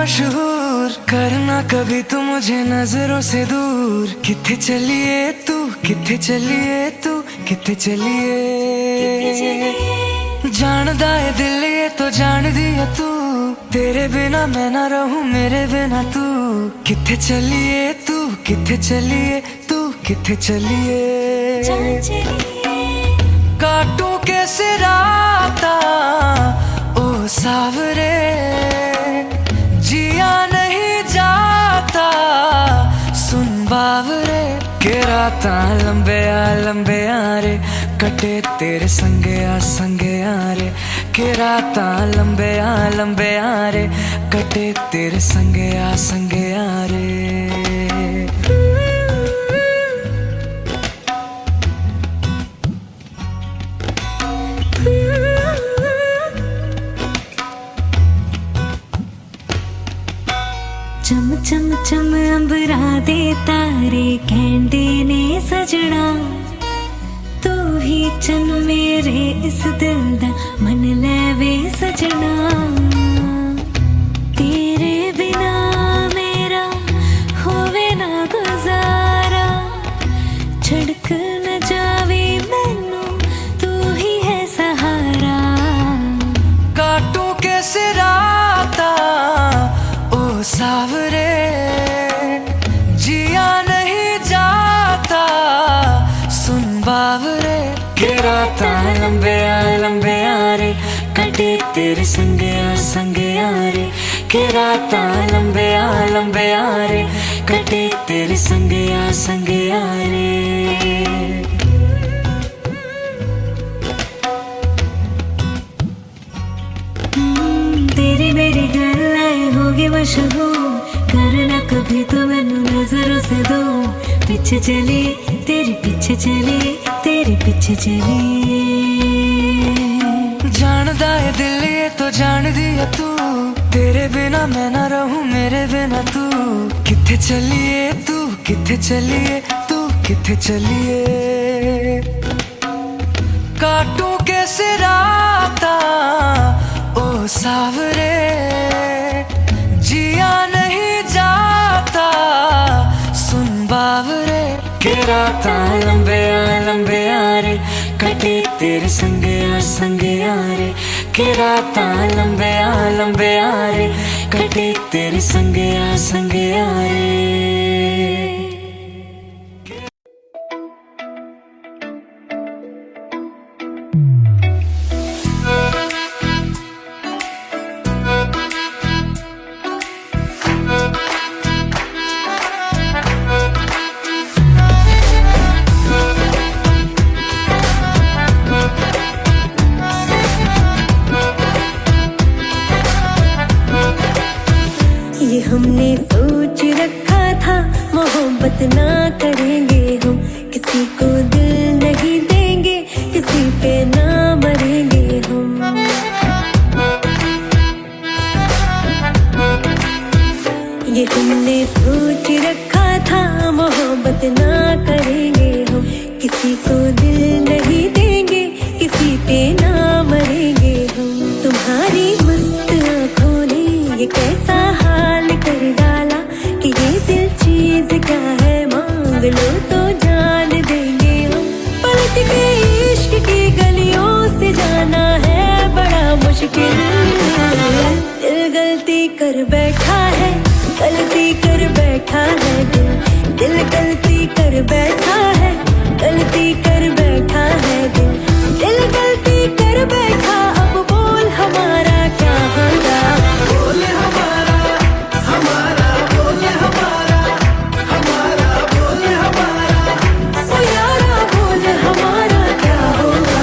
मशहूर, करना कभी तू मुझे नजरों से दूर। किथे चलिए तू, किथे चलिए तू, किथे चलिए। जानदा है दिल ये तो जान दिया तू, तेरे बिना मैं ना रहूं मेरे बिना तू। किथे चलिए तू, किथे चलिए तू, किथे चलिए। काटू कैसे राता ओ सावरे, जिया नहीं जाता सुन बावरे। के राता लंबे आ रे, कटे तेरे संगे आ रे। के राता लंबे आ रे, कटे तेरे संगे आ रे। चम चम चम अंबरा दे तारे कहंदे ने सजना, तू ही चन मेरे इस दिल दा मन लेवे सजना। तेरे बिना मेरा होवे ना गुजारा, छड़क न जावे मैनू तू ही है सहारा। काटू कैसे राता ओ सावरे, जिया नहीं जाता सुन बावरे। के राता लंबे आ रे, कटे तेरे संगे आ रे। के राता लंबे आ रे, कटे तेरे संगे आ रे। तेरी मेरी गल्लां होगी मशहूर, करना कभी तो मैनू नजरों से दो। पीछे चली तेरे पीछे चली, तेरे पीछे चली। जानदा है दिल ये तो जान दिया तू, तेरे बिना मैं ना रहूं मेरे बिना तू। किथे चलिए तू, किथे चलिए तू, किथे चलिए। काटू कैसे राता ओ सावरे, जिया नहीं जाता सुन बावरे। के राता लंबे आ रे, कटे तेरे संगे आ रे। के राता लंबे आ रे, कटे तेरे संगे आ रे। ये हमने सोच रखा था, मोहब्बत ना करेंगे हम, किसी को दिल नहीं देंगे, किसी पे ना मरेंगे हम। ये हमने सोच रखा था, मोहब्बत ना करेंगे हम, किसी को दिल नहीं देंगे, किसी पे ना मरेंगे हम। तुम्हारी मस्त आँखों ने ये कैसा हाल कर डाला, कि ये दिल चीज क्या है मांग लो तो जान देंगे हम। पलट के इश्क की गलियों से जाना है बड़ा मुश्किल। दिल गलती कर बैठा है, गलती कर बैठा है दिल। दिल गलती कर बैठा है, गलती कर बैठा है दिल। दिल गलती कर बैठा, अब बोल हमारा क्या होगा। बोले हमारा बोले हमारा बोले हमारा। ओ यारा बोल हमारा क्या होगा।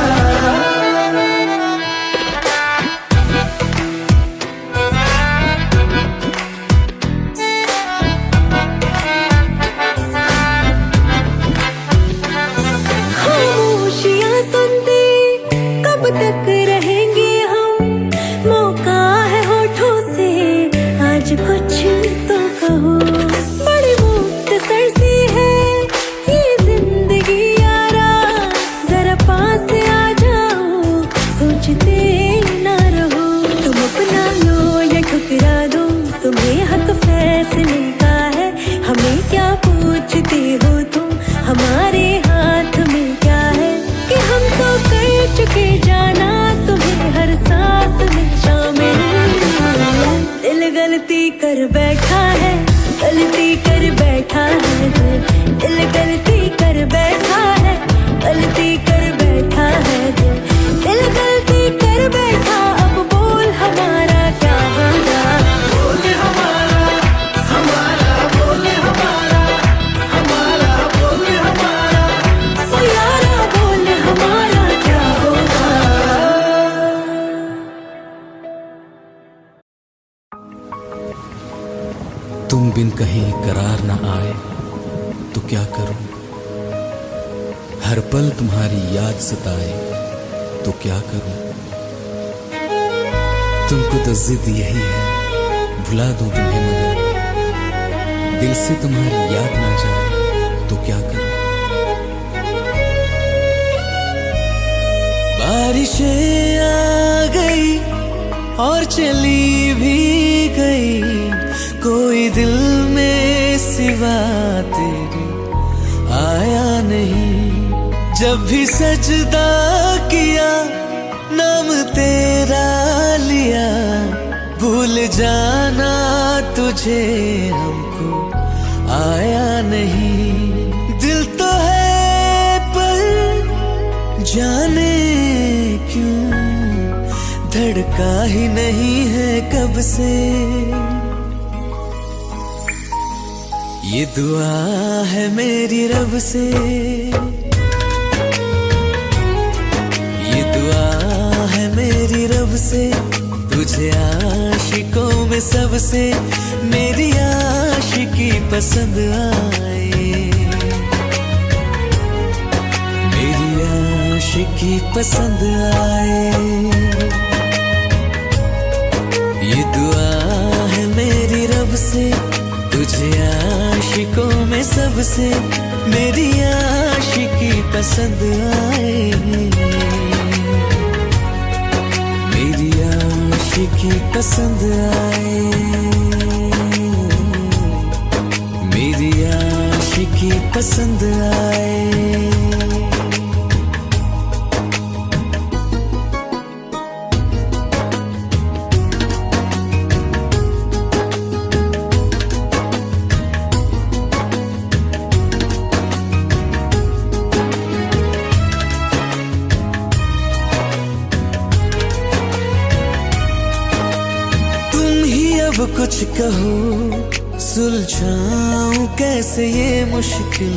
गलती कर बैठा है, गलती कर बैठा है दिल गलती कर बैठा है, गलती कर बैठा है दिल गलती कर बैठा। अब बोल हमारा क्या होगा, बोल हमारा हमारा बोल हमारा हमारा बोल हमारा, ओ यारा बोल हमारा क्या होगा। तुम बिन कहीं करार न आए तो क्या करूं, हर पल तुम्हारी याद सताए तो क्या करूं। तुमको तो जिद यही है भुला दूं तुम्हें, मगर दिल से तुम्हारी याद ना जाए तो क्या करूं। बारिशें आ गई और चली भी गई, कोई दिल में सिवा तेरे आया नहीं। जब भी सजदा किया नाम तेरा लिया, भूल जाना तुझे हमको आया नहीं। दिल तो है पर जाने क्यों धड़का ही नहीं है कब से। ये दुआ है मेरी रब से, ये दुआ है मेरी रब से, तुझे आशिकों में सबसे मेरी आशिकी पसंद आए, मेरी आशिकी पसंद आए। ये दुआ है मेरी रब से, तुझे आशिकों में सबसे मेरी आशिकी पसंद आए, मेरी आशिकी पसंद आए, मेरी आशिकी पसंद आए। अब कुछ कहो सुलझाऊं कैसे ये मुश्किल,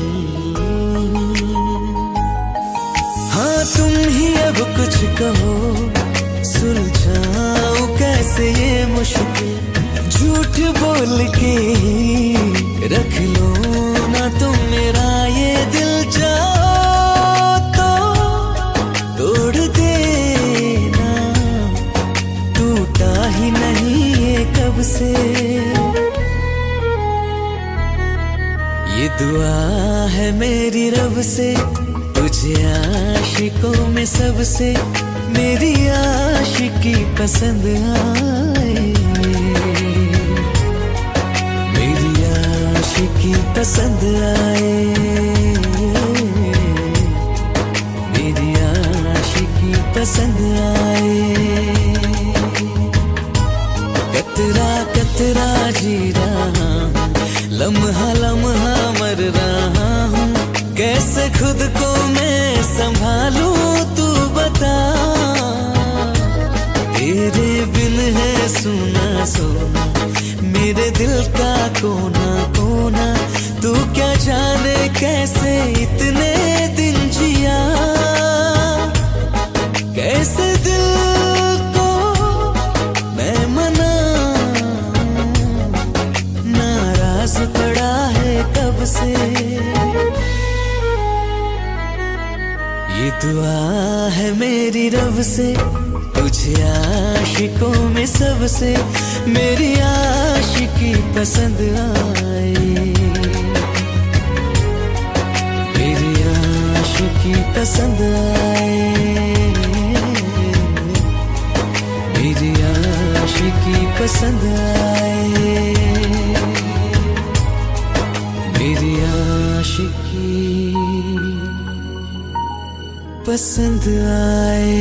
हाँ तुम ही अब कुछ कहो सुलझाऊं कैसे ये मुश्किल। झूठ बोल के रख लो ना तुम मेरा ये दिल, जाओ तो तोड़ देना, टूटा ही नहीं कब से। ये दुआ है मेरी रब से, तुझे आशिकों में सबसे मेरी आशिकी पसंद आए, मेरी आशिकी पसंद आए, मेरी आशिकी पसंद आए। कतरा कतरा जी रहा हूँ, लम्हा लम्हा मर रहा हूँ, कैसे खुद को मैं संभालूं तू बता। तेरे बिन है सुना सोना मेरे दिल का कोना कोना, तू क्या जाने कैसे इतने दिन जिया, कैसे दिल को मैं मना, नाराज पड़ा है कब से। ये दुआ है मेरी रब से, तुझे आशिकों में सबसे मेरी आशिकी पसंद आए, मेरी आशिकी पसंद आए, मेरी आशिकी पसंद आए, मेरी आशिकी पसंद आए।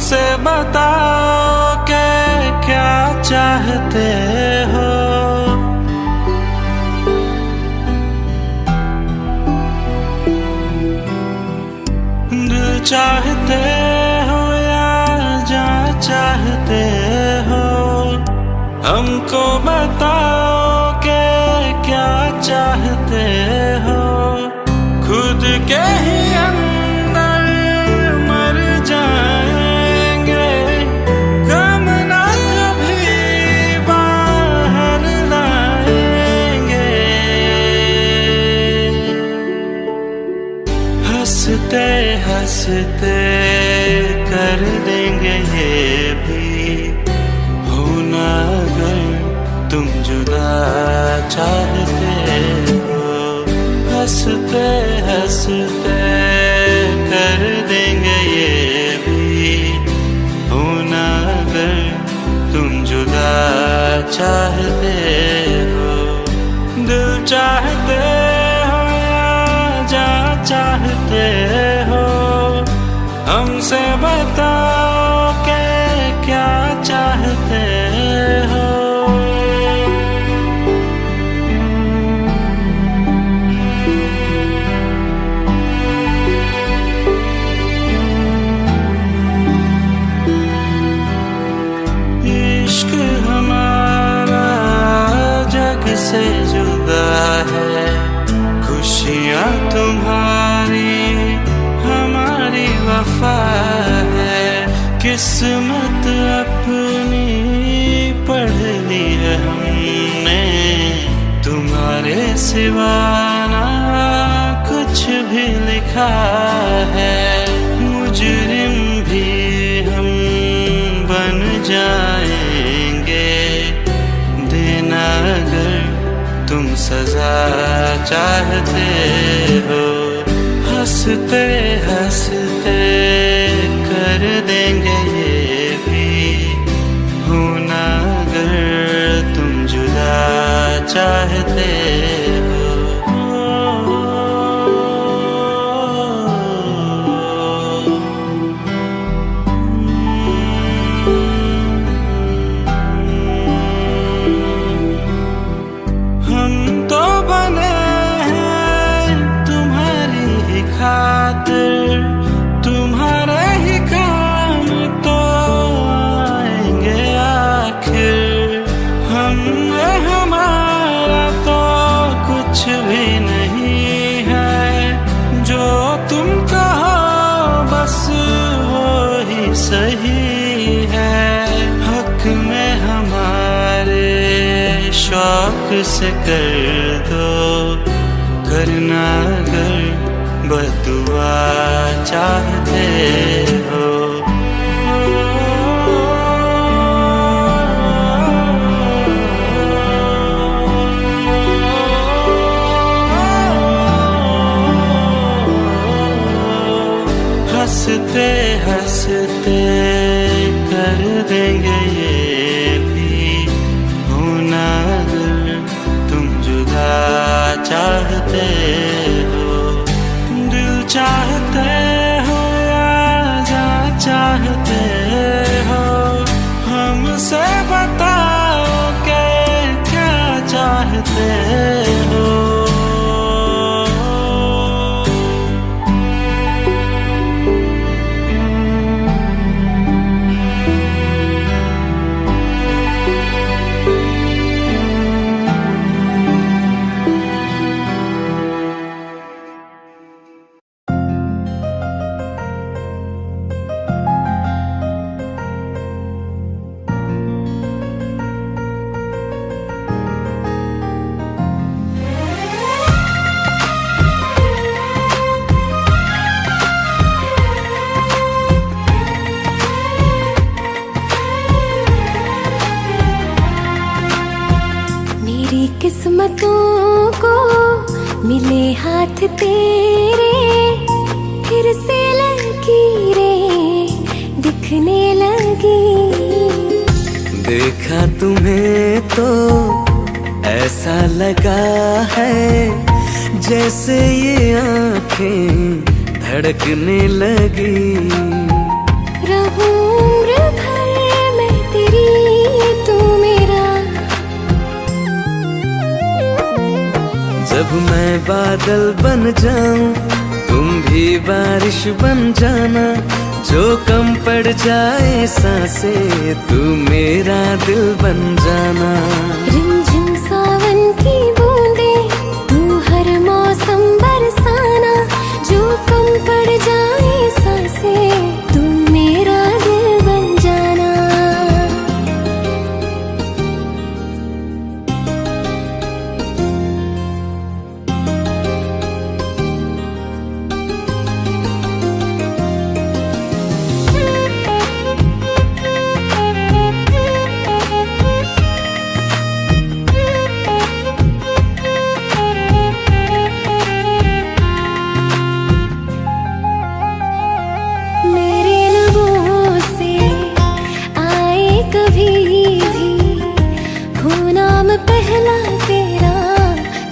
हमसे बताओ कि क्या चाहते हो। दिल चाहते हो या जान चाहते हो, हमको बताओ कि क्या चाहते हो। खुद के ही अंदर मर जाएंगे, गम ना कभी बाहर लाएंगे। हंसते हंसते कर देंगे ये भी, होना अगर तुम जुदा चाहते हो। हंसते हंसते कर देंगे ये भी, होना अगर तुम जुदा चाहते हो। दिल चाहते हो या जान चाहते हो, हमसे बताओ कि क्या चाहते हो। इश्क हमारा जग से जुदा है, खुशियाँ तुम्हारी हमारी वफा है। किस्मत अपनी पढ़ ली है हमने, तुम्हारे सिवा ना कुछ भी लिखा है। मुजरिम भी हम बन जाएंगे, देना अगर तुम सजा चाहते हो। हंसते हंसते कर देंगे ये भी, होना अगर तुम जुदा चाहते हो। हम तो बने हैं तुम्हारी ही खातिर, तुम्हारे ही काम तो आएंगे आखिर। हमने हमारा तो कुछ भी नहीं है, जो तुम कहो बस वो ही सही है। हक में हमारे शौक से कर दो, करना अगर बदुआ चाहते हो। हंसते हंसते कर देंगे ये भी, होना अगर तुम जुदा चाहते हो। दिल चाहते हो या जान चाहते हो, हमसे बताओ कि क्या चाहते हो। किस्मतों को मिले हाथ तेरे, फिर से लकीरें दिखने लगी। देखा तुम्हें तो ऐसा लगा है, जैसे ये आंखें धड़कने लगी। रहूं जब मैं बादल बन जाऊं तुम भी बारिश बन जाना, जो कम पड़ जाए सांसें तू मेरा दिल बन जाना। रिमझिम सावन की बूंदे तू हर मौसम बरसाना, जो कम पड़ जाए सांसें तू मेरा दिल बन जाना। पहला तेरा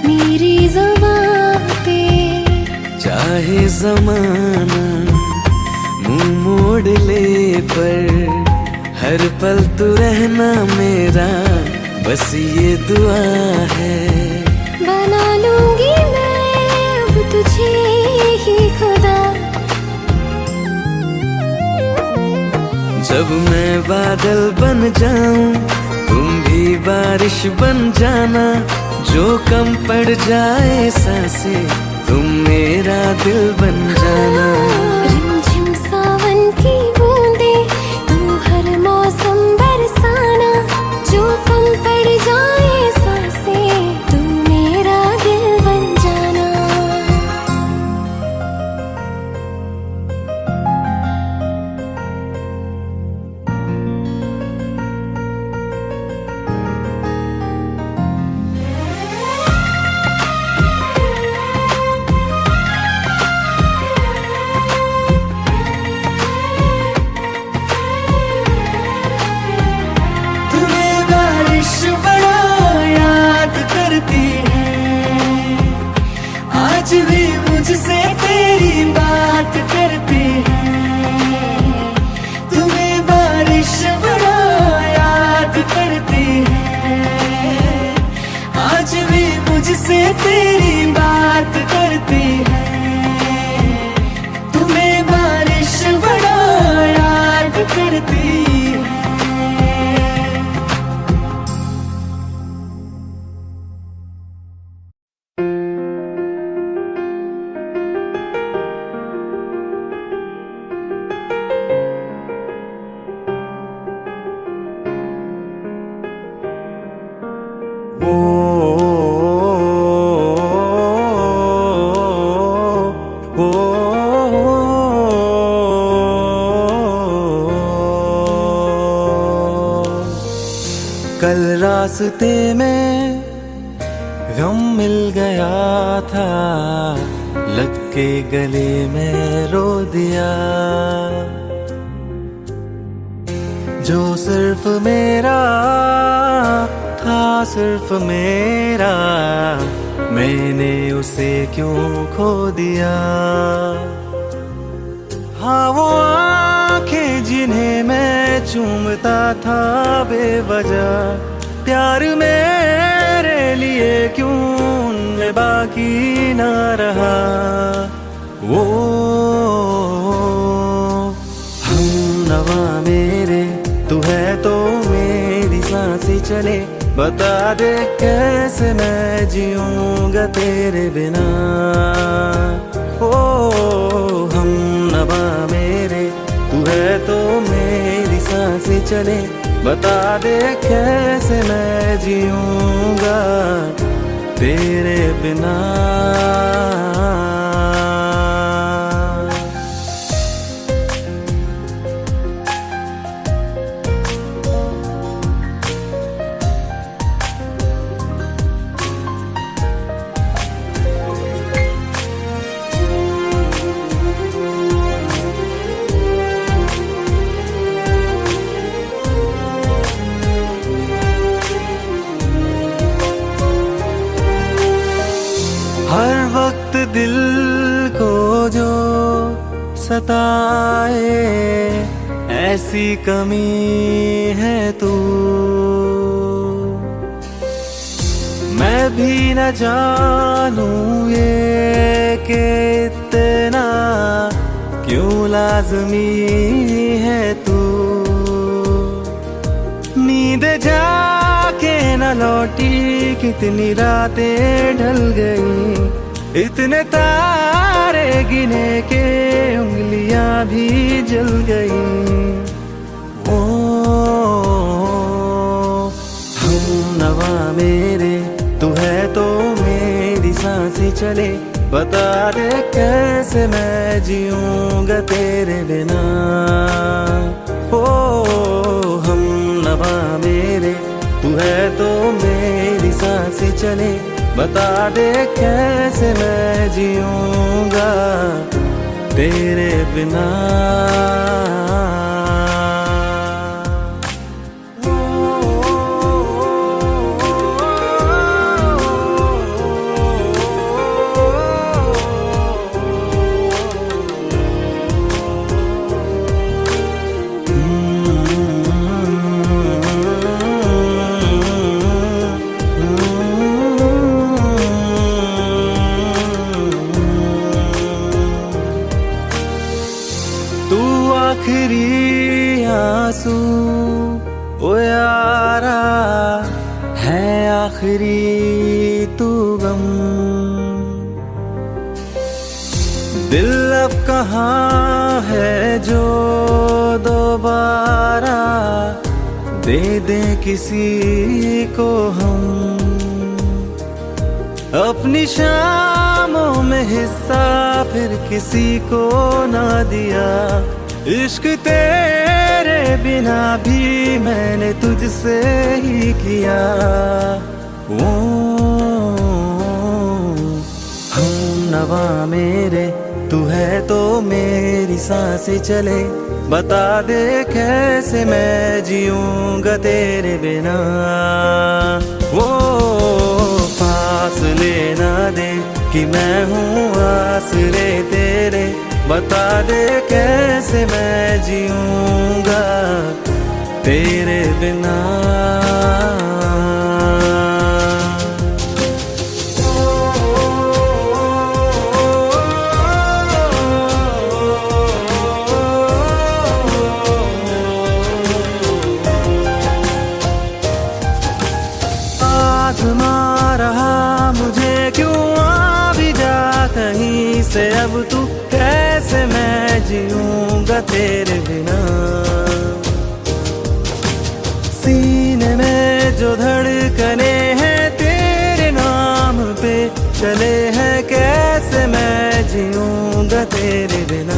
मेरी ज़बान पे, चाहे जमाना मुंह मोड़ ले पर हर पल तू रहना मेरा, बस ये दुआ है। बना लूंगी मैं अब तुझे ही खुदा। जब मैं बादल बन जाऊं तुम भी बारिश बन जाना, जो कम पड़ जाए सांसें तुम मेरा दिल बन जाना। रिमझिम सावन की बूंदे तू हर मौसम बरसाना, जो कम पड़ जाए सांसें तू मेरा दिल बन जाना। आज भी मुझसे तेरी बात करती है, तुम्हें बारिश बड़ा याद करती है। आज भी मुझसे तेरी बात करती है, तुम्हें बारिश बड़ा याद करती है। कल रास्ते में गम मिल गया था, लग के गले में रो दिया। जो सिर्फ मेरा था सिर्फ मेरा, मैंने उसे क्यों खो दिया। हाँ वो आंखें जिन्हें मैं चूमता था बेवजह, प्यार मेरे लिए क्यों उनमें बाकी ना रहा। वो हम नवा मेरे तू है तो मेरी सांसें चले, बता दे कैसे मैं जीऊंगा तेरे बिना। ओ हम नवा मेरे तू है तो मेरी सांसें चले, बता दे कैसे मैं जीऊंगा तेरे बिना। हर वक्त दिल को जो सताए ऐसी कमी है तू। मैं मैं भी न जानूं ये कि इतना क्यों लाज़मी है तू। नींद जाके न लौटी कितनी रातें ढल गई, इतने तारे गिने के उंगलियां भी जल गई। ओ हम नवा मेरे तू है तो मेरी सांसें चले, बता दे कैसे मैं जीऊंगा तेरे बिना। ओ हम नवा मेरे तू है तो मेरी सांसें चले, बता दे कैसे मैं जीऊंगा तेरे बिना। आखिरी आंसू ओ यारा है, आखिरी तू गम। दिल अब कहाँ है जो दोबारा दे दे किसी को हम। अपनी शामों में हिस्सा फिर किसी को ना दिया, इश्क तेरे बिना भी मैंने तुझसे ही किया। ओ हम नवा मेरे तू है तो मेरी सांसें चले, बता दे कैसे मैं जीऊंगा तेरे बिना। वो फासले ना दे कि मैं हूँ आसरे तेरे, बता दे कैसे मैं जीऊंगा तेरे बिना। आज़मा रहा मुझे क्यों आ भी जा कहीं से, अब तू कैसे मैं जीऊंगा तेरे बिना। सीने में जो धड़कने हैं तेरे नाम पे चले हैं, कैसे मैं जीऊंगा तेरे बिना।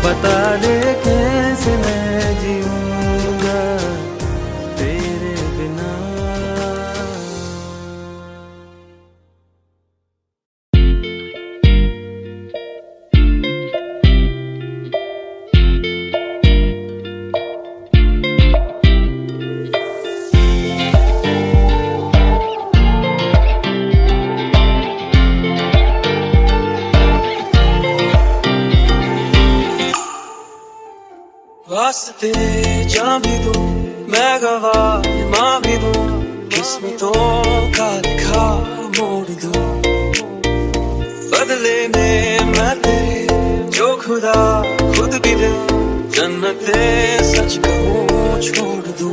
बता दे कैसे मैं जीऊंगा तेरे बिना। वास्ते जान भी दूं मैं गवाह माँ भी दूं, किस्मतों का लिखा मोड़ दूं। बदले में मैं तेरे जो खुदा खुद भी दे, जन्नते सच कहूँ छोड़ दूं।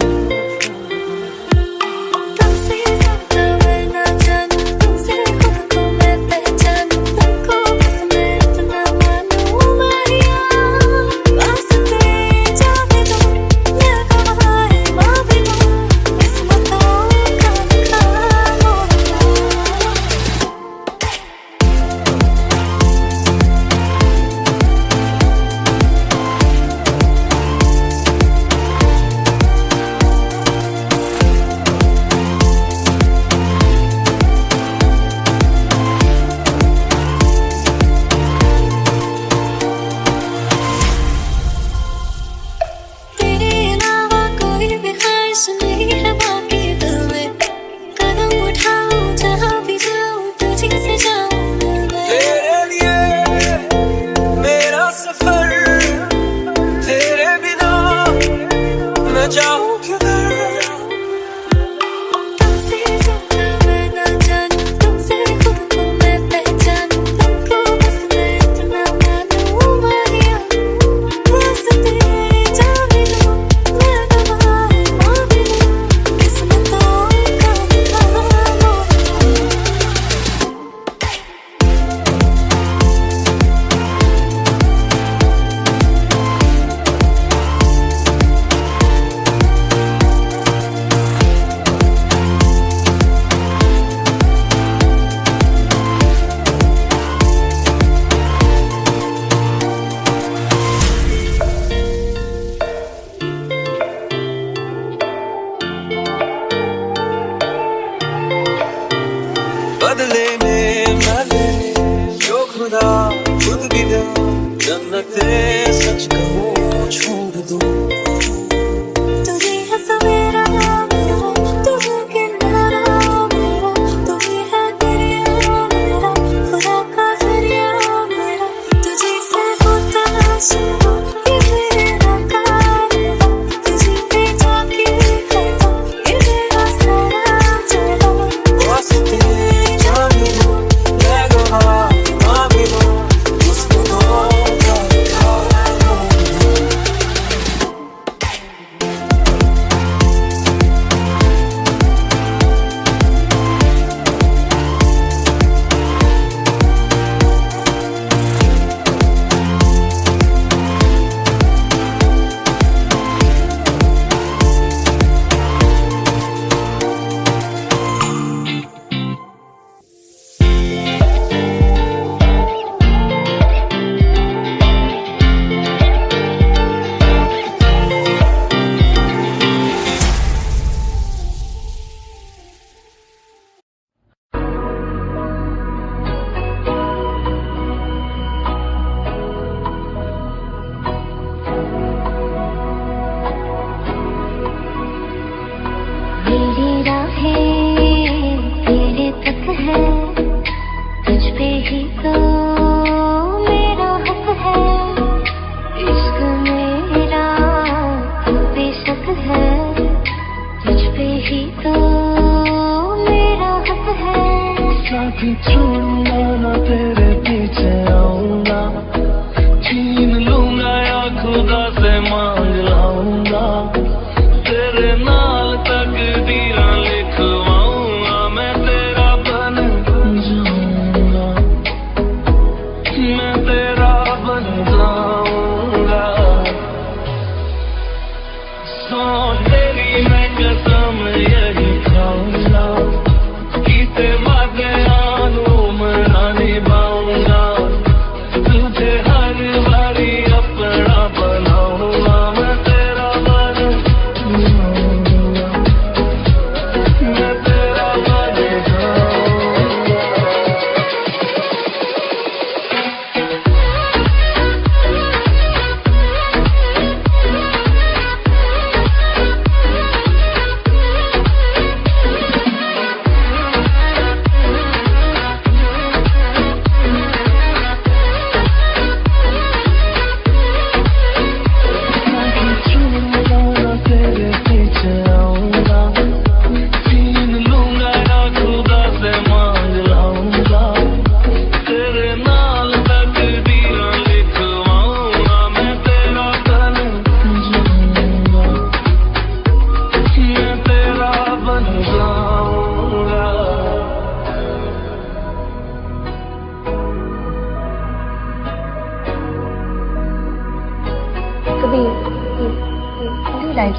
like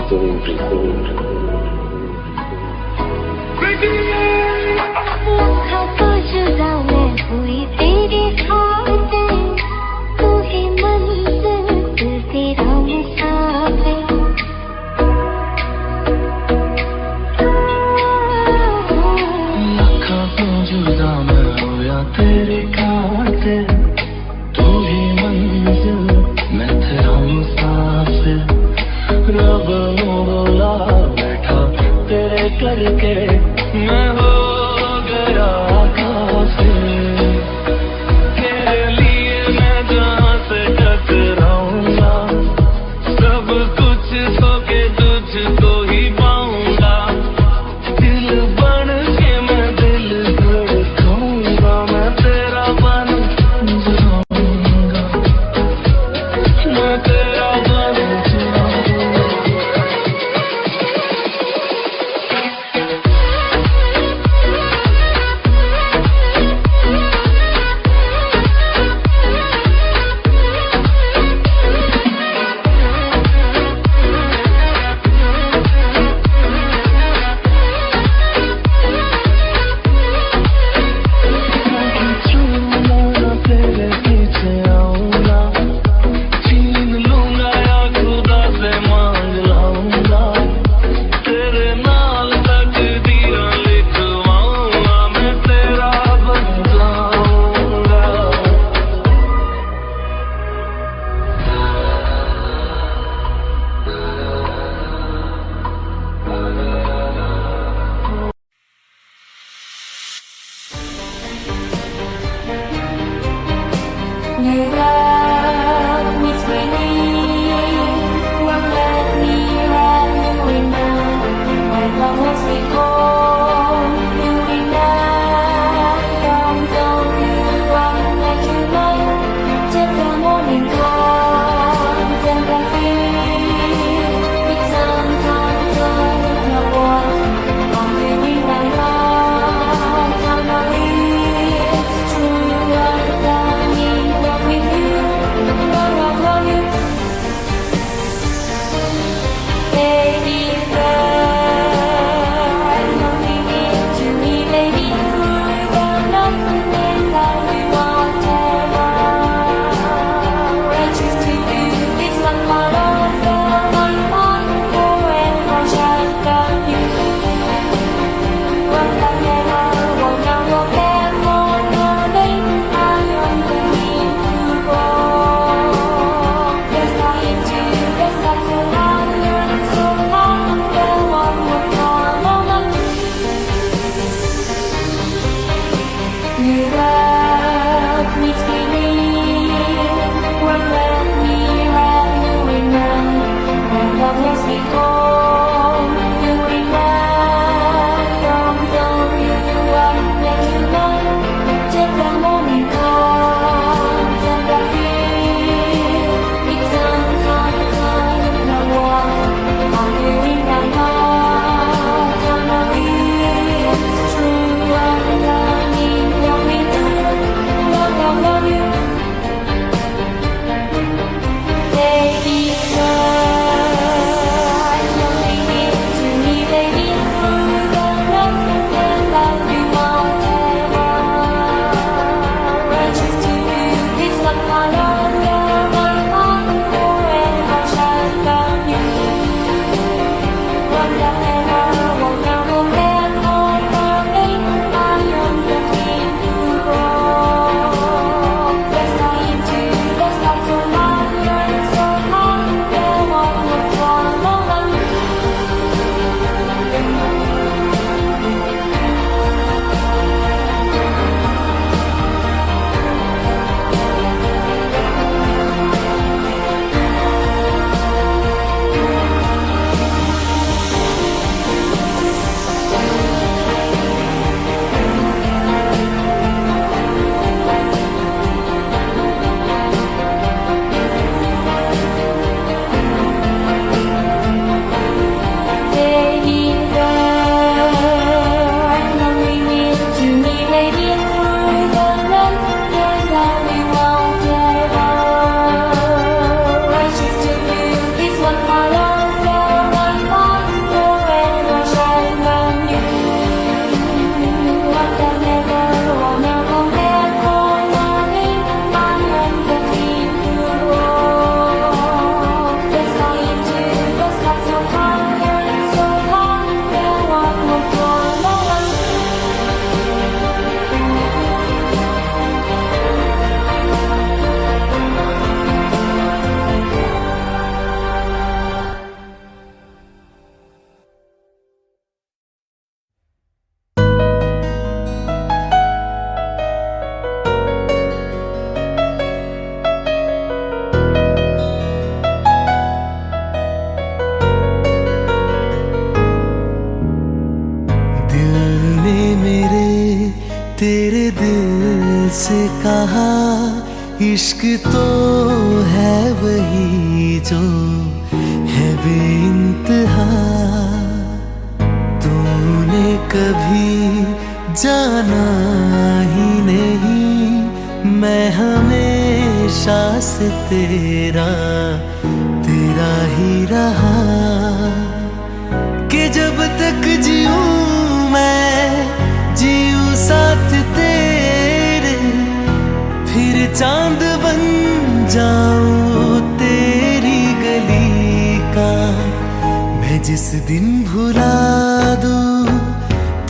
the wind breathes. तो जुदा मैं हुई तेरी खातिर, तू ही मंजिल तेरा मुसाफिर। लाखों तो जुदा मैं हुआ तेरी खातिर, तू ही मंजिल मैं तेरा मुसाफिर। रब बोला बैठा तेरे करके मैं हो गया काफिर। तेरे लिए मैं जहाँ से टकराऊंगा, सब कुछ खो के तुझको ही पाऊंगा। दिल बन के मैं दिल धड़काऊंगा, मैं तेरा बन जाऊंगा, मैं तेरा बन जाऊंगा। तेरे पीछे आऊंगा, छीन लूंगा या खुदा से मांग लाऊंगा। तेरे नाल तकदीरें लिखवाऊंगा, मैं तेरा बन जाऊंगा। You love me sweetly, won't let me have you enough. When love was home, you and I don't you run like you love. Till the morning comes and I feel it sometimes I don't know what I'm doing my heart. I'm not it's true, I'm dying love with you. से कहा इश्क तो है वही जो है बेइंतहा। तूने कभी जाना ही नहीं, मैं हमेशा से तेरा ही रहा। कि जब तक जीऊं मैं जीऊं साथ तेरे, फिर चांद बन जाऊं तेरी गली का। मैं जिस दिन भुला दूं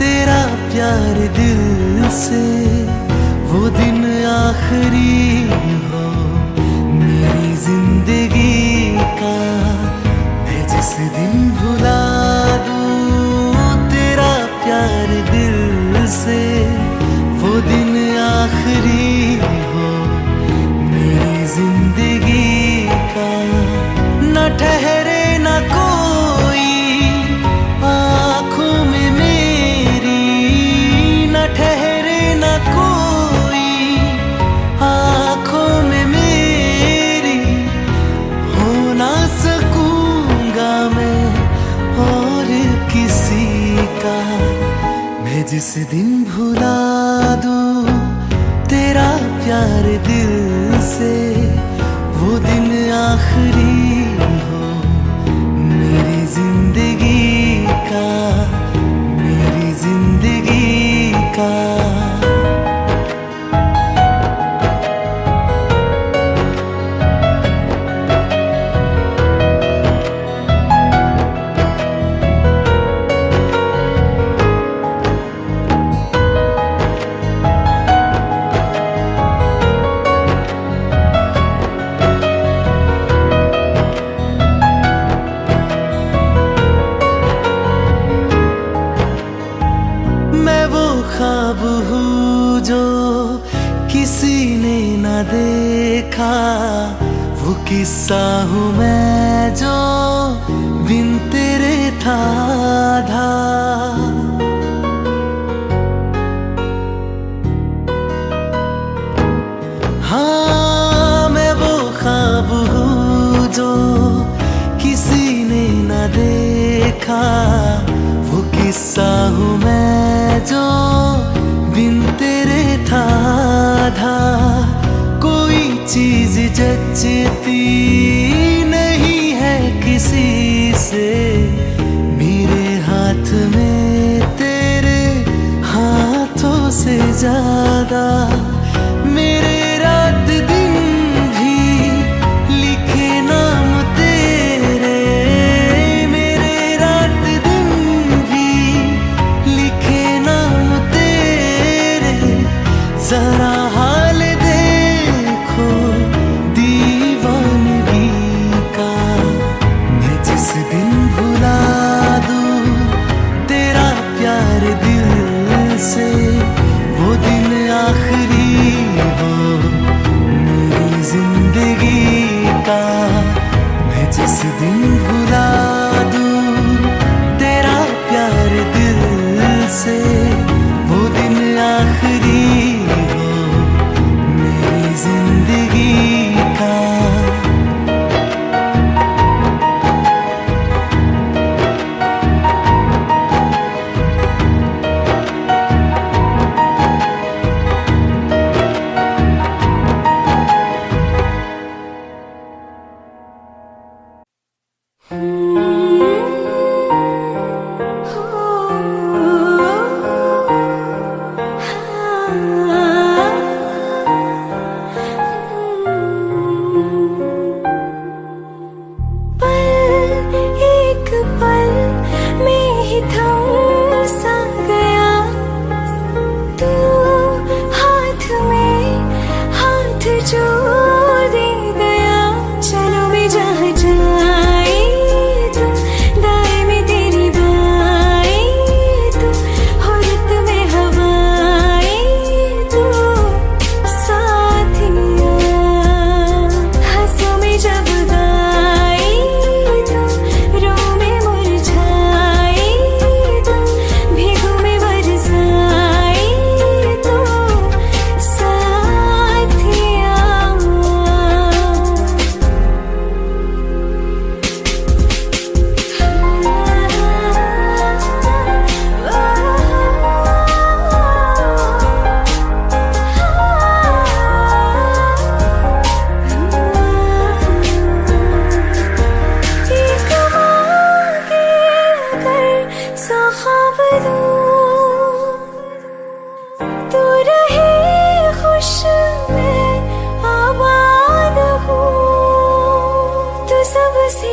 तेरा प्यार दिल से, वो दिन आखिरी हो मेरी जिंदगी का। मैं जिस दिन भुला दूं तेरा प्यार दिल से, वो दिन आखिरी हो मेरी जिंदगी का। न ठहरे न कोई आँखों में मेरी, न ठहरे न कोई आँखों में मेरी। हो ना सकूंगा मैं और किसी का। मैं जिस दिन भुला दूं तेरा प्यार दिल से, वो दिन आखिरी हो मेरी जिंदगी का, मेरी जिंदगी का। ख्वाब हूँ जो किसी ने न देखा, वो किस्सा हूँ मैं जो बिन तेरे था आधा। हाँ मैं वो ख्वाब हूँ जो किसी ने न देखा, वो किस्सा हूँ मैं जो बिन तेरे था आधा। कोई चीज जचती नहीं है किसी से, मेरे हाथ में तेरे हाथों से ज्यादा। मेरे रात दिन भी लिखे नाम तेरे, मेरे रात दिन भी लिखे नाम तेरे। जरा हाल देखो दीवानगी का। मैं जिस दिन भुला दूं तेरा प्यार दिल से, वो दिन आखिरी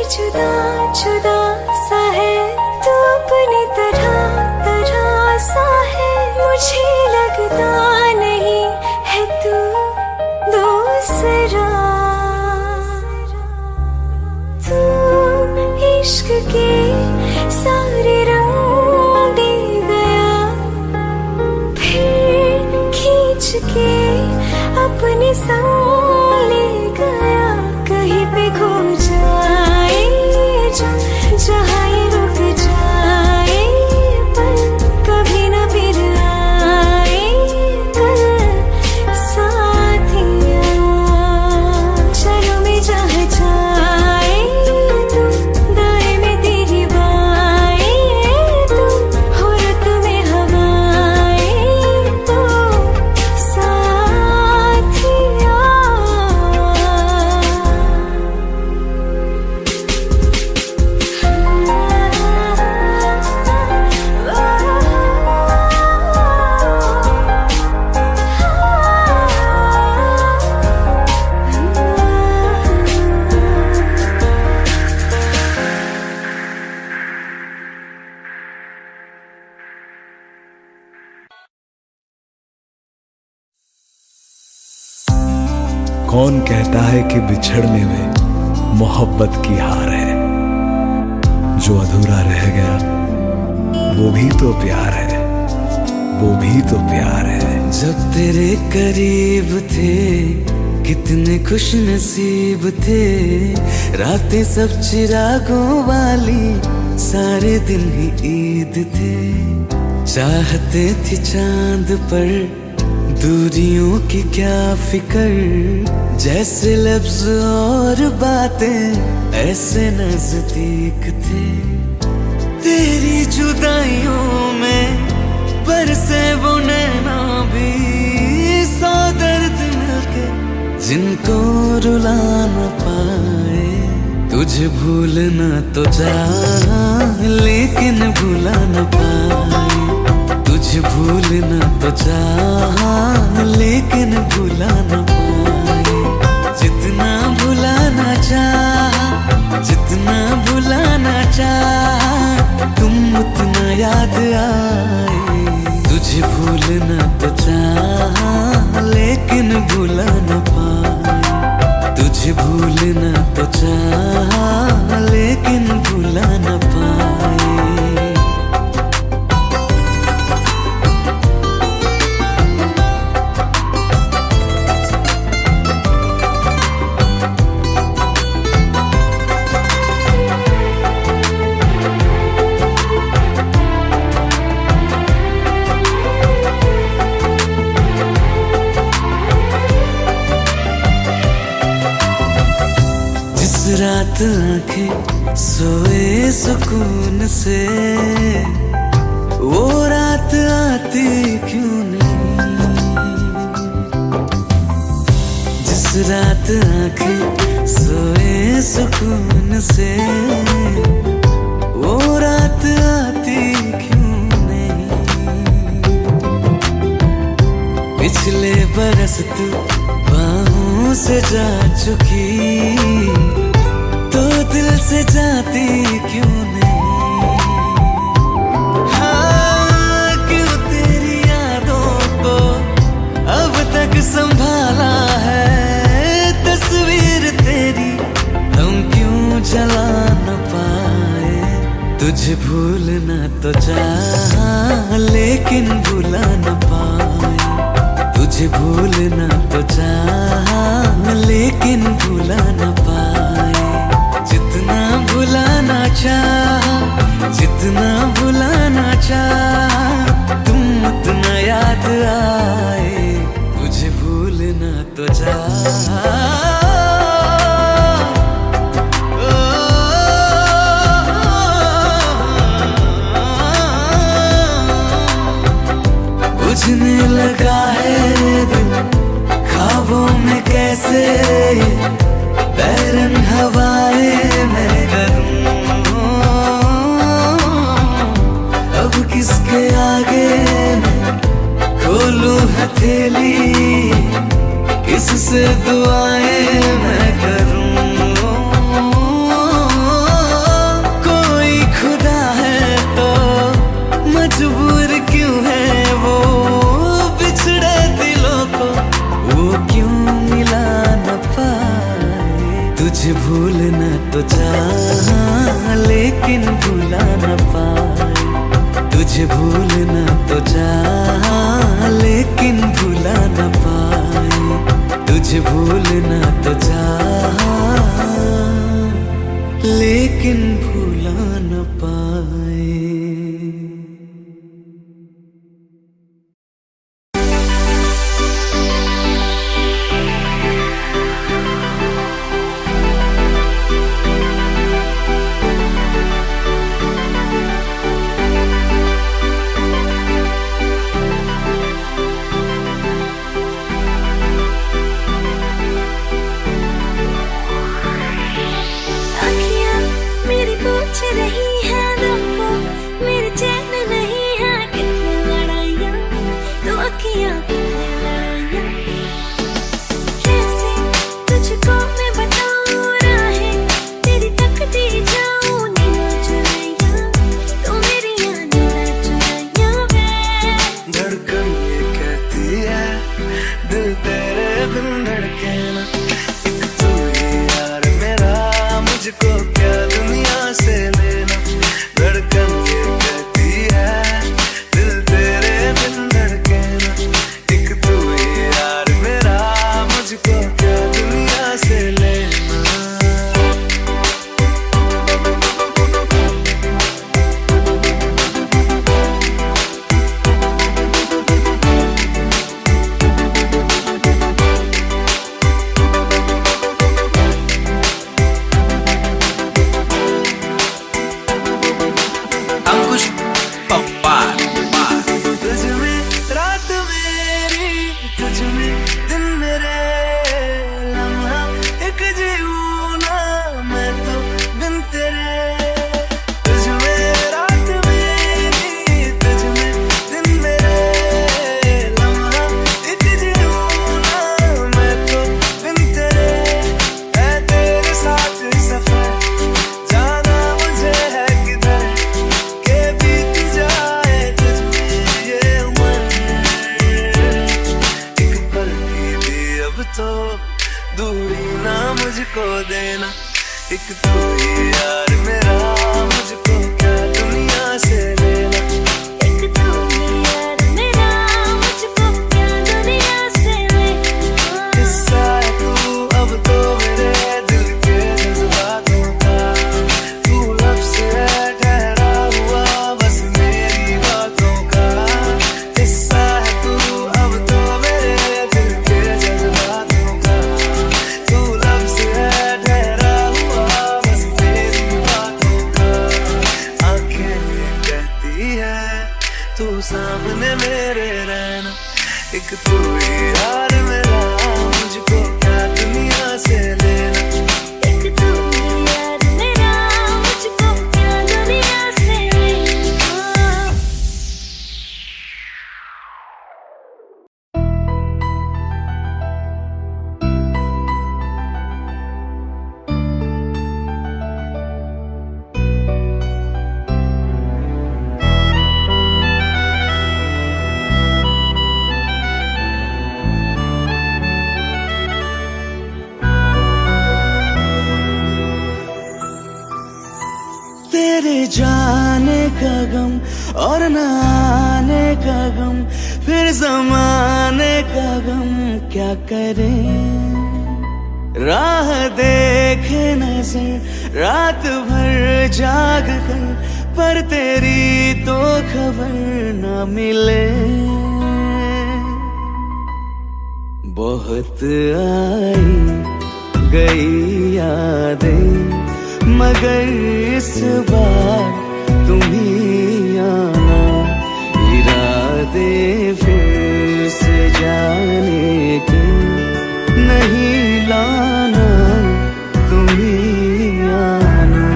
जुदा जुदा सा है तू अपनी तरह तरह सा है, मुझे लगता नहीं है तू दूसरा। तू इश्क के सारे रंग दे गया, फिर खींच के अपने संग ले गया। कहीं पे खो जाए जहाँ ये रुक जाए, पर कभी न फिर आए कल साथिया। चलो मैं जहाँ जाए तू, दाएं में तेरी बाएं तू, हो रत में हवाएं तो साथिया। कौन कहता है कि बिछड़ने में मोहब्बत की हार है, जो अधूरा रह गया वो भी तो प्यार है, वो भी तो प्यार है। जब तेरे करीब थे कितने खुश नसीब थे, रातें सब चिरागों वाली, सारे दिन ही ईद थे। चाहते थे चांद पर दूरियों की क्या फिकर, जैसे लफ्ज और बातें ऐसे नजदीक थे। तेरी जुदाइयों में बरसे वो नैना भी, सौ दर्द मिलके जिनको रुला न पाए। तुझे भूलना तो चाह लेकिन भुला न पाए, तुझे भूलना तो चाह लेकिन भुला न पाए। जितना भुलाना चाह, जितना भुलाना चाह, तुम उतना याद आए। तुझे भूलना तो चाह लेकिन भुला न पाए, तुझे भूलना तो चाह लेकिन भुला न पाए। रात आंखें सोए सुकून से, वो रात आती क्यों नहीं। जिस रात आंखें सोए सुकून से, वो रात आती क्यों नहीं। पिछले बरस तू बाहों से जा चुकी, तो दिल से जाती क्यों नहीं। हाँ, क्यों तेरी यादों को अब तक संभाला है, तस्वीर तेरी हम क्यों जला न पाए। तुझे भूलना तो चाह लेकिन भुला न पाए, तुझे भूलना तो चाह लेकिन भुला न पाए। जितना भुलाना चाह, जितना भुलाना चाह, तुम उतना याद आए। तुझे भूलना तो चाह, बुझने लगा है दिल ख्वाबों में कैसे, बैरन हवाएं मैं करूं। अब किसके आगे मैं खोलूं हथेली, किससे दुआएं मैं करूं। तुझे भूलना तो चाहा लेकिन भुला न पाए, तुझे भूलना तो चाहा लेकिन भुला न पाए। तेरे जाने का गम और न आने का गम, फिर ज़माने का गम क्या करें। राह देखे नजर रात भर जाग कर, पर तेरी तो खबर न मिले। बहुत आई गई यादें, मगर इस बार तुम ही आना। इरादे फिर से जाने के नहीं लाना, तुम ही आना।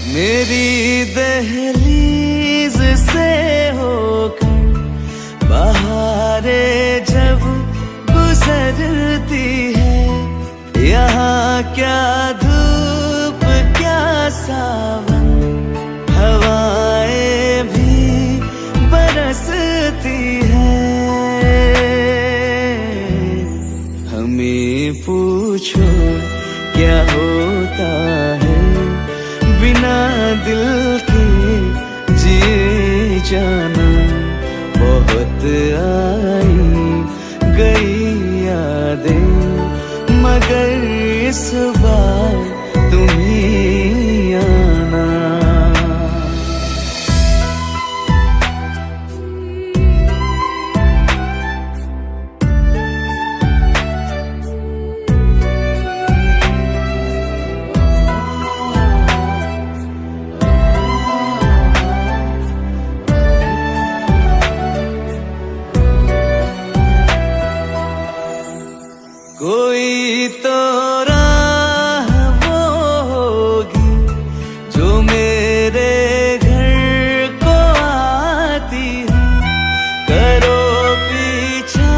मेरी दहलीज से होकर बहारें जब गुजरती है, क्या धूप क्या सावन, हवाएं भी बरसती है। हमें पूछो क्या होता है बिना दिल के जिए जाना। बहुत आई गई यादें मगर इस बार तुम्ही आना। कोई तो राह वो होगी जो मेरे घर को आती है। करो पीछा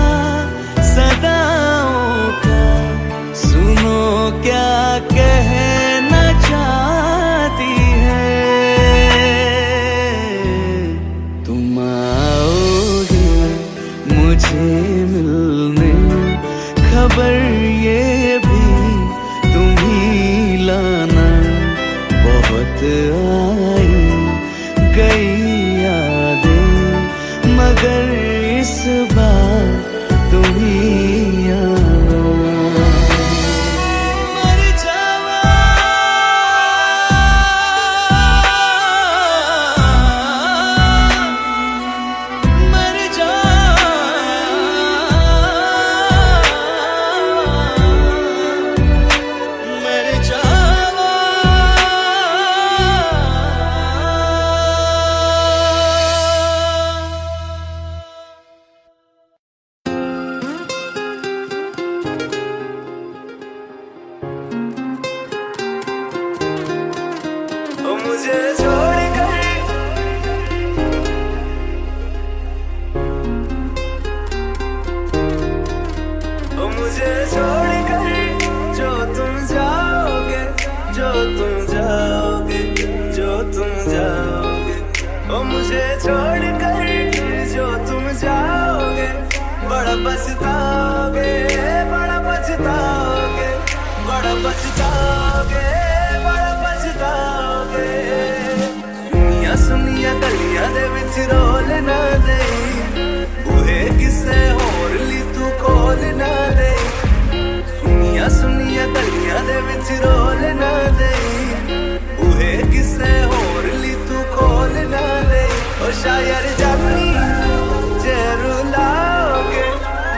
सदाओं का, सुनो क्या कहना चाहती है। तुम आओगे मुझे मिलने, खबर ये भी तुम ही लाना। बहुत आई गई यादें मगर इस बार तुम ही आना। मर जावा मर जा मुझे छोड़कर, मुझे छोड़कर जो तुम जाओगे, जो तुम जाओगे, जो तुम जाओगे। ओ मुझे छोड़कर जो तुम जाओगे, बड़ा पछताओगे, बड़ा पछताओगे, बड़ा पछताओगे, बड़ा पछताओगे। सुनिया सुनिया गलियां दे विच रोल ना दे, बूहे किसे होर ली तू खोल ना दे। सुनिया सुनिया गलियां दे विच रोल ना दे, बूहे किसे होर ली तू खोल ना दे। ओ शायर जानी जे रुलाओगे,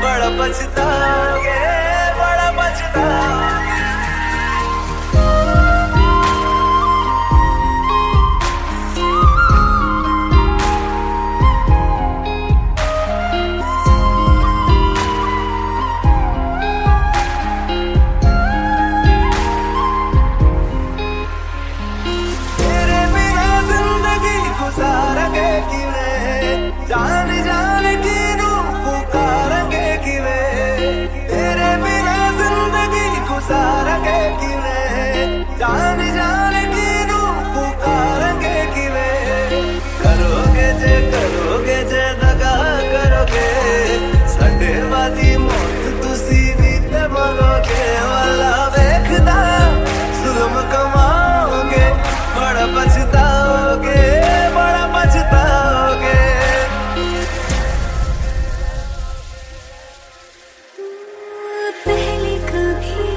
बड़ा पछताओगे, बड़ा पछताओगे। जान जान की नू पुकारेंगे किवे, तेरे बिना जिंदगी गुजारेंगे किवे। जान जान की नू पुकारेंगे किवे, करोगे जे दगा करोगे, साडे वाली मौत तुसी भी ते मरोगे। वाला वेखदा जुल्म कमाओगे, बड़ा पछताओगे, बड़ा पछताओगे। पहले कभी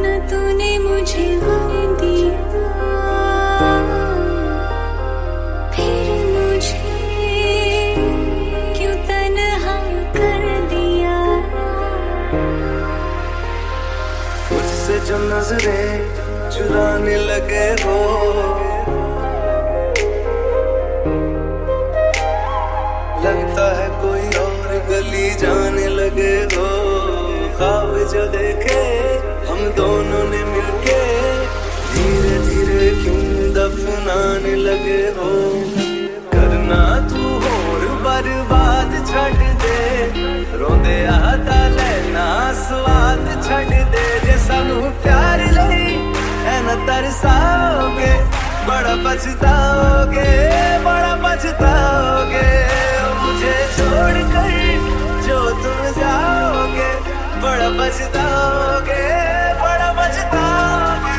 न तूने मुझे गम दिया, फिर मुझे क्यों तन्हा कर दिया। मुझसे जो नजरें चुराने लगे हो, लगता है कोई और गली जाने लगे हो। ख्वाब जो देखे हम दोनों ने मिलके, धीरे धीरे क्यों दफनाने लगे हो। करना तू होर बर्बाद छड़ दे, रोंदे आता लेना स्वाद छड़ दे। जे सानू पछताओगे, बड़ा पछताओगे। मुझे छोड़कर जो तुम जाओगे, बड़ा पछताओगे, बड़ा पछताओगे।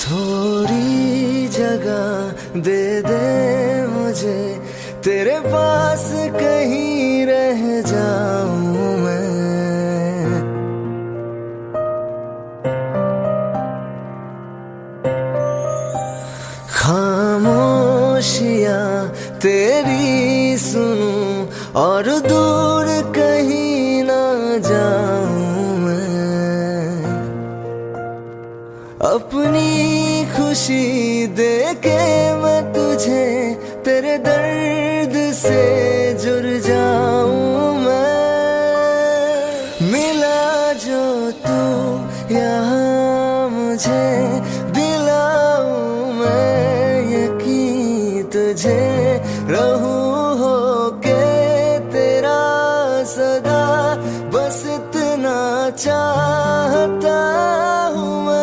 थोड़ी जगह दे दे मुझे, तेरे पास कहीं रह जाऊं मैं। खामोशियां तेरी सुनूं और दूर कहीं ना जाऊं मैं। अपनी खुशी देके मैं तुझे तेरे दर्द से जुड़ जाऊं मैं। मिला जो तू यहाँ मुझे, दिलाऊं मैं यकीन तुझे। रहूं होके तेरा सदा, बस इतना चाहता हूँ मैं।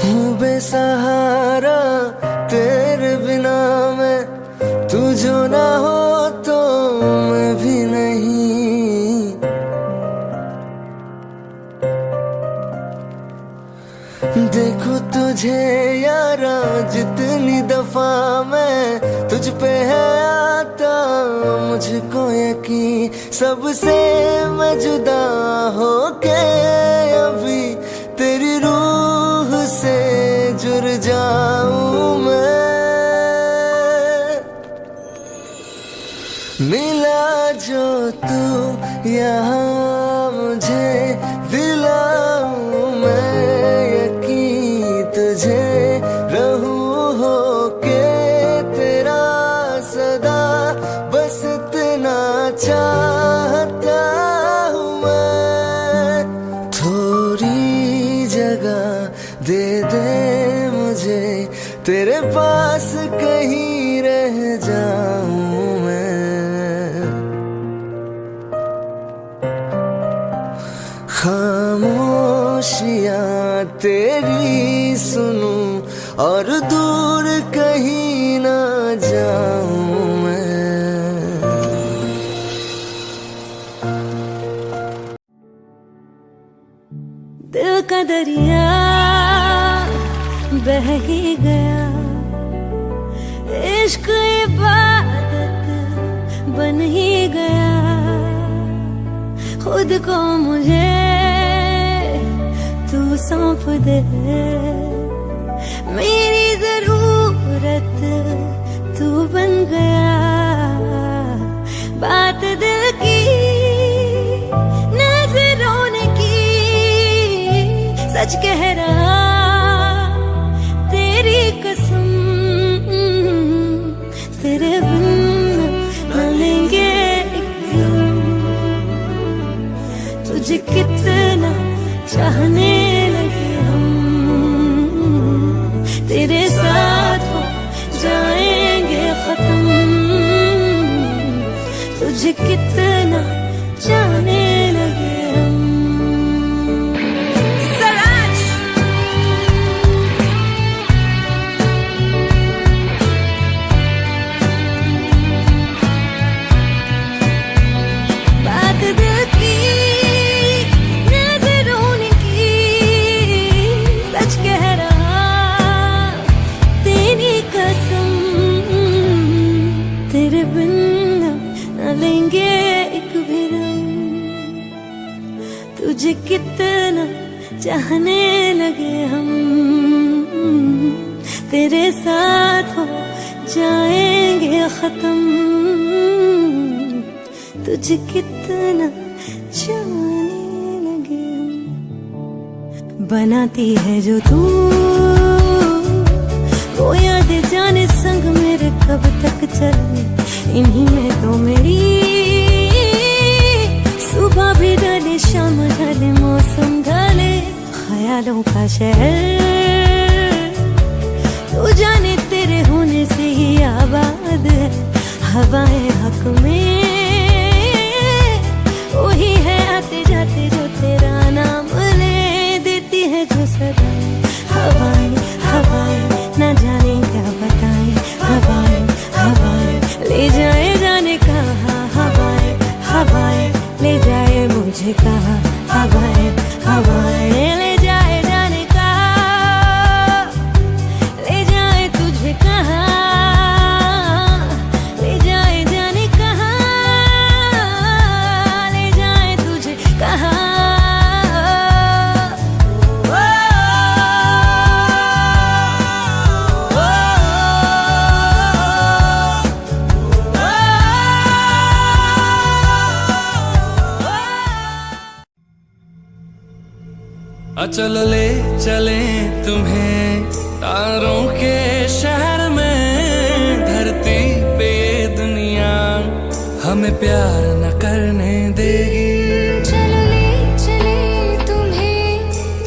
हूँ बेसहारा तेरे बिना मैं, तू जो ना हो तो मैं भी नहीं। देखो तुझे यारा जितनी दफा मैं तुझ पे है आता, मुझको यकीन सबसे मैं जुदा होके अभी तेरी रूह से जुड़ जाऊं मैं। मिला जो तू यहाँ मुझे, दिलाऊं मैं यकीन तुझे। रहूं होके तेरा सदा, बस इतना चाहता हूँ मैं। थोड़ी जगह दे दे मुझे, तेरे पास कहीं रह जाऊं मैं। खामोशियां तेरी सुनूं और दूर कहीं ना जाऊं मैं। दिल का दरिया बह ही गया, इश्क इबादत बन ही गया। खुद को मुझे तू सौंप दे, मेरी जरूरत तू बन गया। बात दिल की नजरों ने की, सच कह रहा तेरी कसम। तेरे बिन न लेंगे एक दिन, तुझे कितना चाहने लगे हम। तेरे साथ हो जाएंगे खत्म, तुझे कितना चाहने लगे हम। चाहने लगे हम, तेरे साथ हो जाएंगे खत्म, तुझे कितना जाने लगे हम। बनाती है जो तू वो याद जाने संग मेरे कब तक चले, इन्हीं में तो मेरी सुबह भी ढले शाम ढले मौसम ढले, ख्यालों का शहर तू जाने तेरे होने से ही आबाद है, हवाएं हक में वही है आते जाते जो तेरा नाम ले देती है जो सदा। हवाएं हवाएं न जाने क्या बताएं, हवाएं हवाएं ले जाए जाने कहाँ, हवाएं हवाएं ले जाए मुझे कहाँ, हवाएं हवाएं ले जाए जाने कहाँ, ले जाए तुझे कहाँ, ले जाए जाने कहाँ, ले जाए तुझे कहाँ। चलो ले चले तुम्हें तारों के शहर में, धरती पे ये दुनिया हमें प्यार न करने देगी। चलो ले चले तुम्हें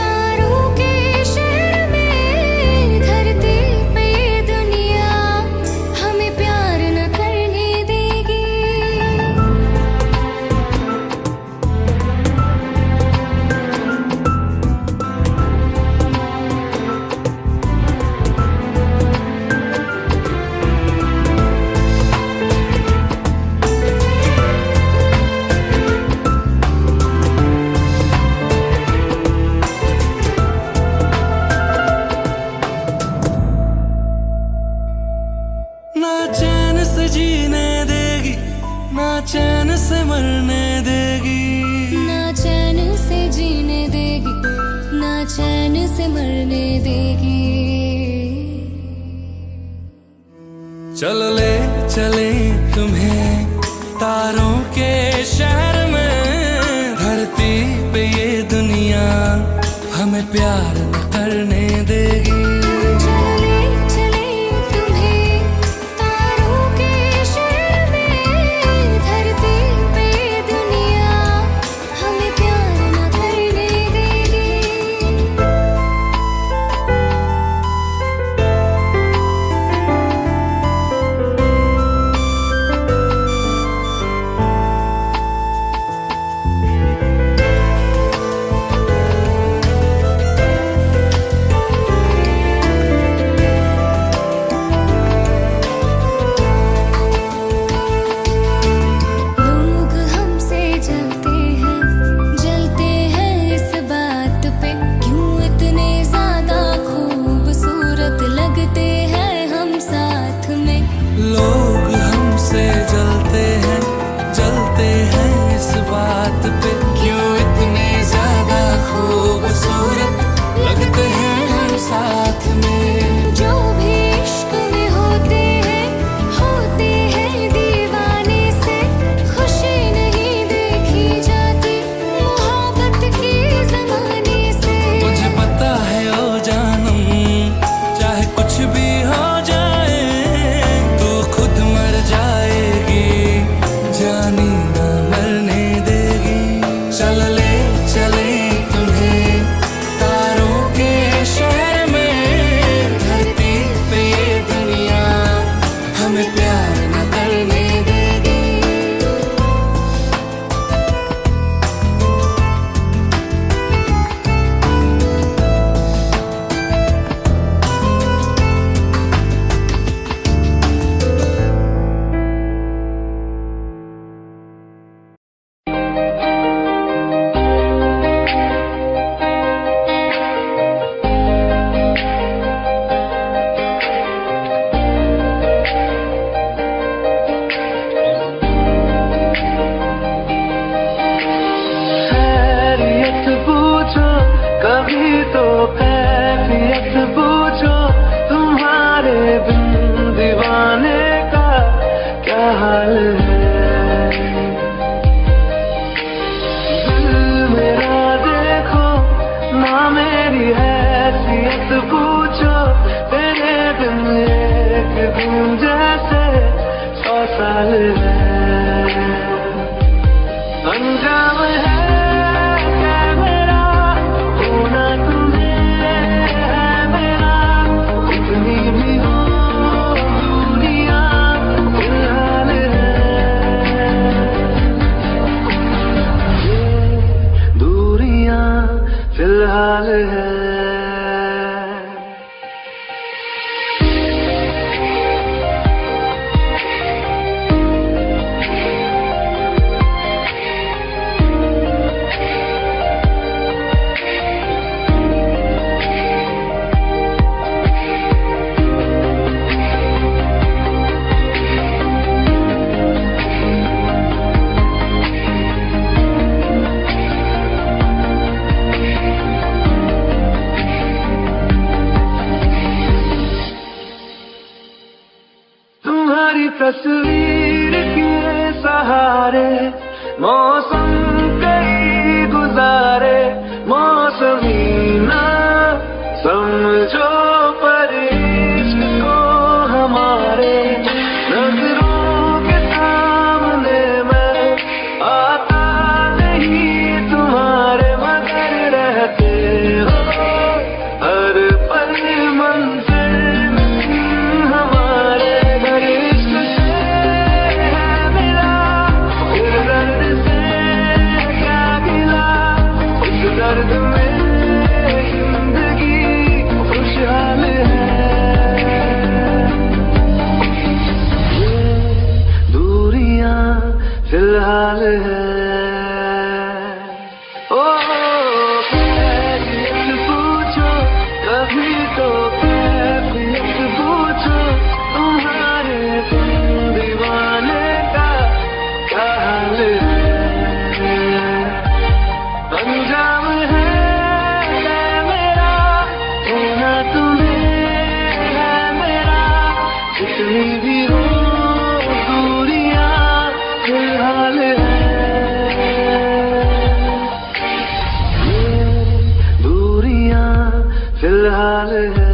तारों के शहर में, धरती पे ये दुनिया हमें प्यार न करने देगी। ना चैन से जीने देगी, ना चैन से मरने देगी, ना चैन से जीने देगी, ना चैन से मरने देगी। चलो ले चले तुम्हें तारों के शहर में, धरती पे ये दुनिया हमें प्यार न करने देगी। चलो ले चले तुम्हें तारों के शहर में, धरती पे दुनिया हमें प्यार न करने देगी। कभी तो कैफियत पूछो तुम्हारे बिन दीवाने का क्या हाल है। दिल मेरा देखो ना मेरी हैसियत पूछो, तेरे बिन एक दिन जैसे 100 साल है। अंजाम है क्या मेरा होना तुम्हें है मेरा, कितनी भी हो दूरियां फिलहाल है। ये दूरियां फिलहाल है। तुम्हारी तस्वीर के सहारे मौसम कई गुजारे, मौसमी ना समझो पर इश्क को हमारे, नजरों के सामने मैं आता नहीं तुम्हारे, मगर रहते हो हर पल मंजिल हमारे। घर इश्क से है मिला, फिर दर्द से क्या गिला, उस दर्द में जिंदगी खुशहाल है। ये दूरियां फिलहाल है। ओ कैफियत पूछो कभी तो कैफियत पूछो तुम्हारे बिन दीवाने का क्या हाल है। अंजाम है मेरा होना तुम्हें है मेरा, कितनी भी हो दूरियां फिलहाल है। ये दूरियां फिलहाल है।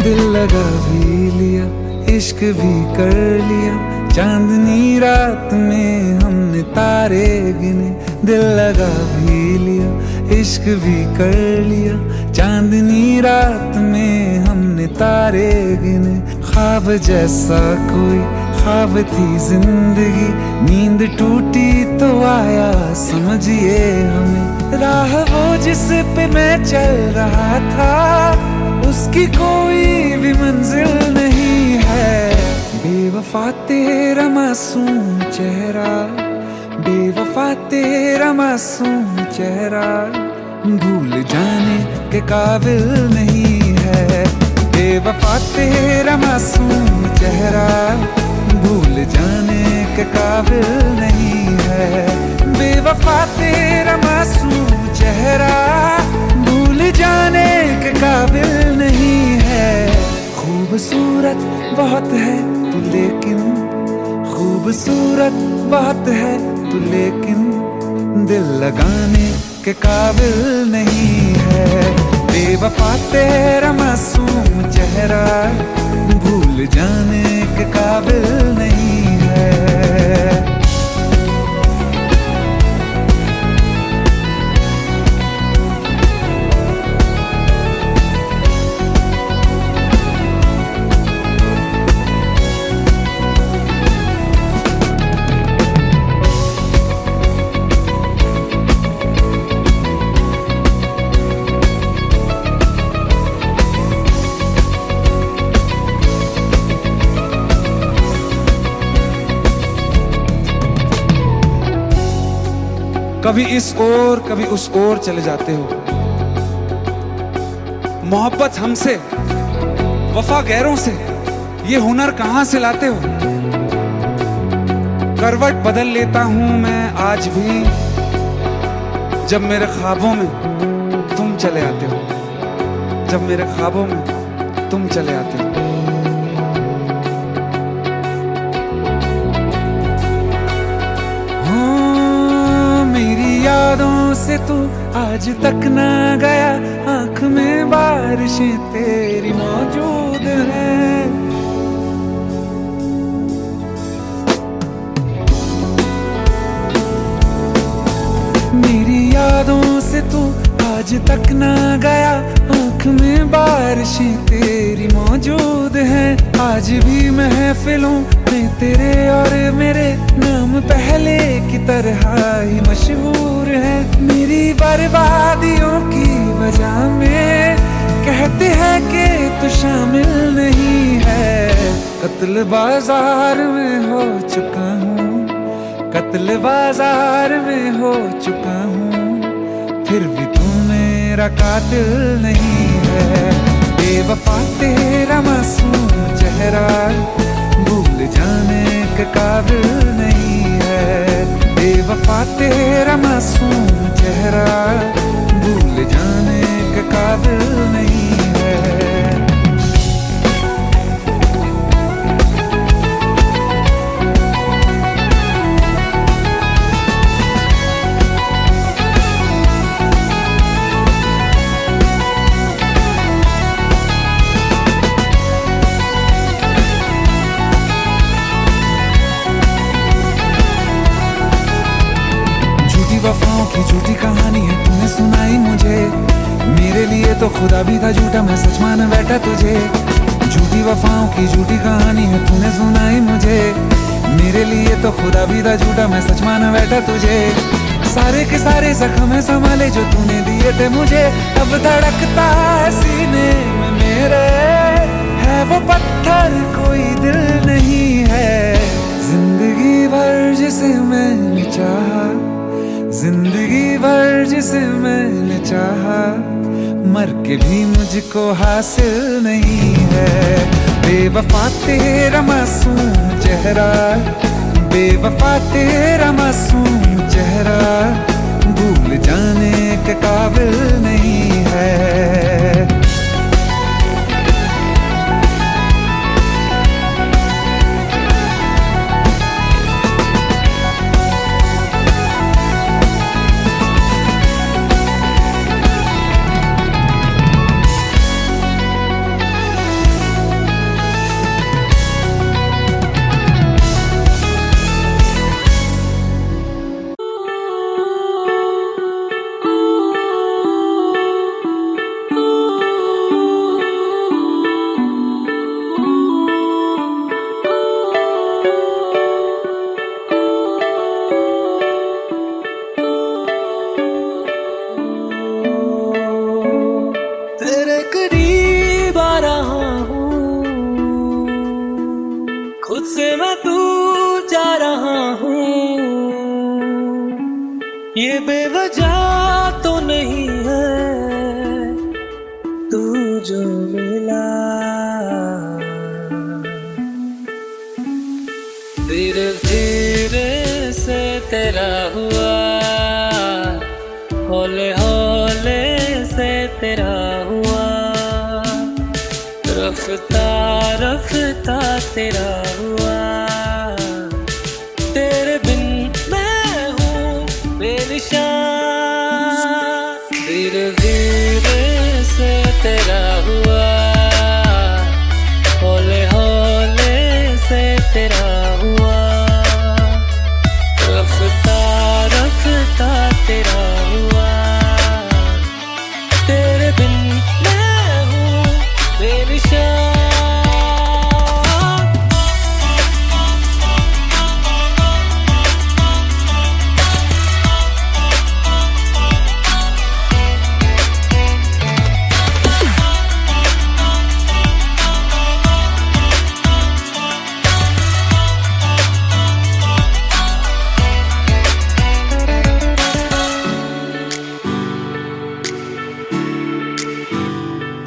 दिल लगा भी लिया, इश्क भी कर लिया, चांदनी रात में हमने तारे गिने। दिल लगा भी लिया, इश्क भी कर लिया, चांदनी रात में हमने तारे गिने। ख्वाब जैसा कोई ख्वाब थी जिंदगी, नींद टूटी तो आया समझिए हमें। राह वो जिस पे मैं चल रहा था, उसकी कोई भी मंजिल नहीं है। बेवफा तेरा मासूम चेहरा, बेवफा तेरा मासूम चेहरा, भूल जाने के काबिल नहीं है। बेवफा तेरा मासूम चेहरा, भूल जाने के काबिल नहीं है। बेवफा तेरा मासूम चेहरा, भूल जाने के काबिल नहीं है। खूबसूरत बहुत है तू लेकिन, खूबसूरत बहुत है तू लेकिन, दिल लगाने के काबिल नहीं है। बेवफा तेरा मासूम चेहरा, भूल जाने के काबिल नहीं है। कभी इस ओर कभी उस ओर चले जाते हो। मोहब्बत हमसे, वफा गैरों से, ये हुनर कहां से लाते हो? करवट बदल लेता हूं मैं आज भी, जब मेरे ख्वाबों में तुम चले आते हो, जब मेरे ख्वाबों में तुम चले आते हो। यादों से तू आज तक ना गया, आंख में बारिशें तेरी मौजूद हैं। मेरी यादों से तू आज तक ना गया, आंख में बारिशें तेरी मौजूद हैं। आज भी महफिलों में तेरे और मेरे नाम पहले की तरह ही मशहूर है। मेरी बर्बादियों की वजह में कहते हैं कि तू शामिल नहीं है। कत्ल बाजार में हो चुका हूँ, कत्ल बाजार में हो चुका हूँ, फिर भी तू मेरा कातिल नहीं है। बेवफा तेरा मासूम चेहरा भूल जाने के काबिल नहीं है। बेवफा तेरा मासूम चेहरा भूल जाने के काबिल नहीं है। वफाओं की झूठी कहानी है तूने सुनाई मुझे, मेरे लिए तो खुदा भी था झूठा, मैं सच मान बैठा तुझे। झूठी वफाओं की झूठी कहानी है तूने सुनाई मुझे, मेरे लिए तो खुदा भी था झूठा, मैं सच मान बैठा तुझे। सारे के सारे जख्म संभाले जो तूने दिए थे मुझे, अब धड़कता है सीने में मेरे, है वो पत्थर कोई दिल नहीं है। जिंदगी भर जिसे मैंने चाहा, जिंदगी भर जिसे मैंने चाहा, मर के भी मुझको हासिल नहीं है। बेवफा तेरा मासूम चेहरा, बेवफा तेरा मासूम चेहरा भूल जाने के काबिल नहीं है। खुद से मैं दूर जा रहा हूँ, ये बेवजह तो नहीं है तू जो मिला। धीरे धीरे से तेरा हुआ, हौले हौले से तेरा हुआ, रफ्ता रफ्ता तेरा हुआ। तेरे बिन मैं हूँ बेनिशान, धीरे धीरे से तेरा हुआ, हौले हौले से तेरा हुआ, रफ्ता रफ्ता तेरा हुआ। तेरे बिन मैं हूँ बेनिशान।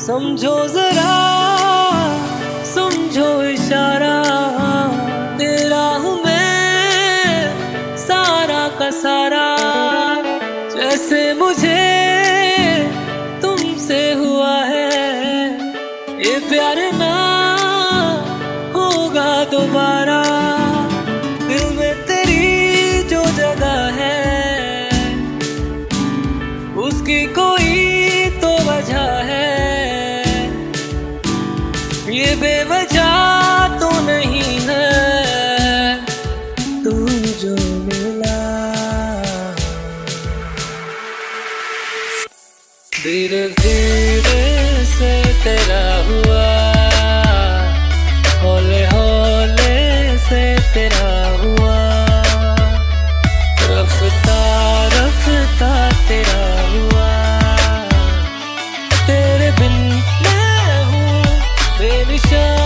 समझो जरा, समझो इशारा, तेरा हूँ मैं सारा का सारा। जैसे मुझे तुमसे हुआ है ये प्यार ना होगा दोबारा। दिल में तेरी जो जगह है उसकी कोई तो वजह है, ये बेवजह तो नहीं है। तू जो मिला धीरे धीरे से तेरा हुआ, हौले हौले से तेरा हुआ, रफ्ता रफ्ता तेरा हुआ। तेरे बिन मैं हूँ बेनिशान।